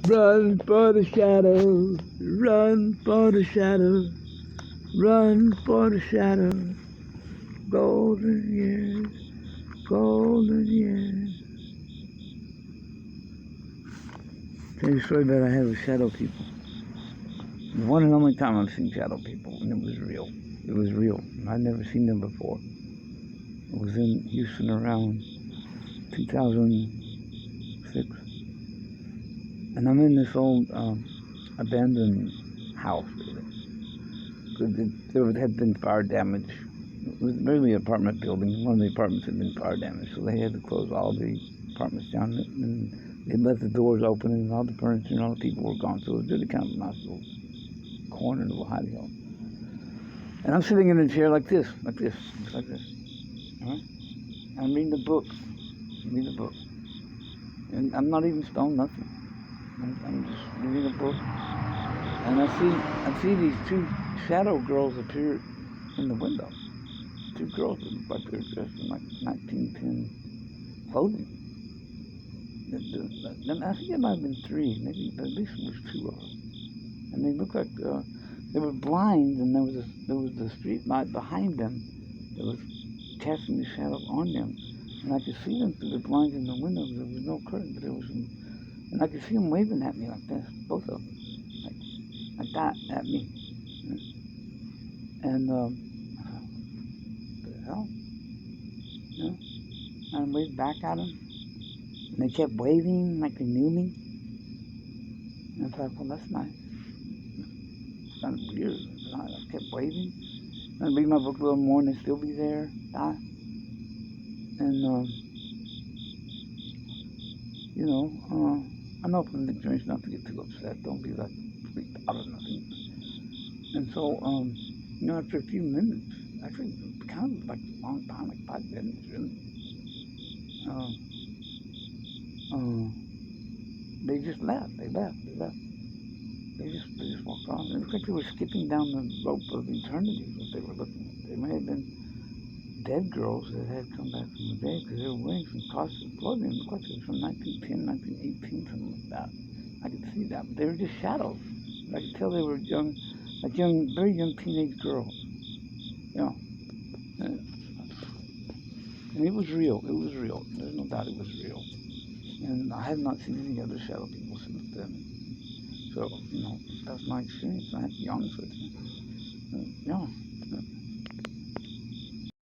Run for the shadows, run for the shadows, run for the shadows. Golden years, golden years. Tell you a story that I had with shadow people. The one and only time I've seen shadow people, and it was real. It was real. I'd never seen them before. It was in Houston around 2006. And I'm in this old abandoned house, really. There had been fire damage. It was really an apartment building. One of the apartments had been fire damaged, so they had to close all the apartments down. And they left the doors open, and all the furniture and all the people were gone. So it was really kind of a nice little corner, little hidey hole. And I'm sitting in a chair like this. All right? I'm reading the book. And I'm not even stoned, nothing. I'm just reading a book. And I see these two shadow girls appear in the window. Two girls that look like they're dressed in like 1910 clothing. I think it might have been three, maybe, but at least it was two of them. And they looked like they were blind, and there was a street light behind them that was casting the shadow on them. And I could see them through the blinds in the window. There was no curtain, but there was some, and I could see them waving at me like this, both of them, like that at me. And what the hell? You know? And I waved back at them, and they kept waving like they knew me. And I thought, well, that's nice. It's kind of weird. I kept waving. And I'd read my book a little more, and they'd still be there. And you know, I know from the experience not to get too upset. Don't be like freaked out or nothing. And so, you know, after a few minutes, actually, kind of like a long time, like 5 minutes, really. They just left. They left. They just walked on. It looked like they were skipping down the rope of eternity. What they were looking at. They may have been dead girls that had come back from the dead because they were wearing some costly clothing. It looked like it was from 1910, 1918, something like that. I could see that, but they were just shadows. I could tell they were young, like very young teenage girls. You know, and it was real. It was real. There's no doubt it was real. And I have not seen any other shadow people since then. So, you know, that's my experience. I have to be honest with you. Yeah.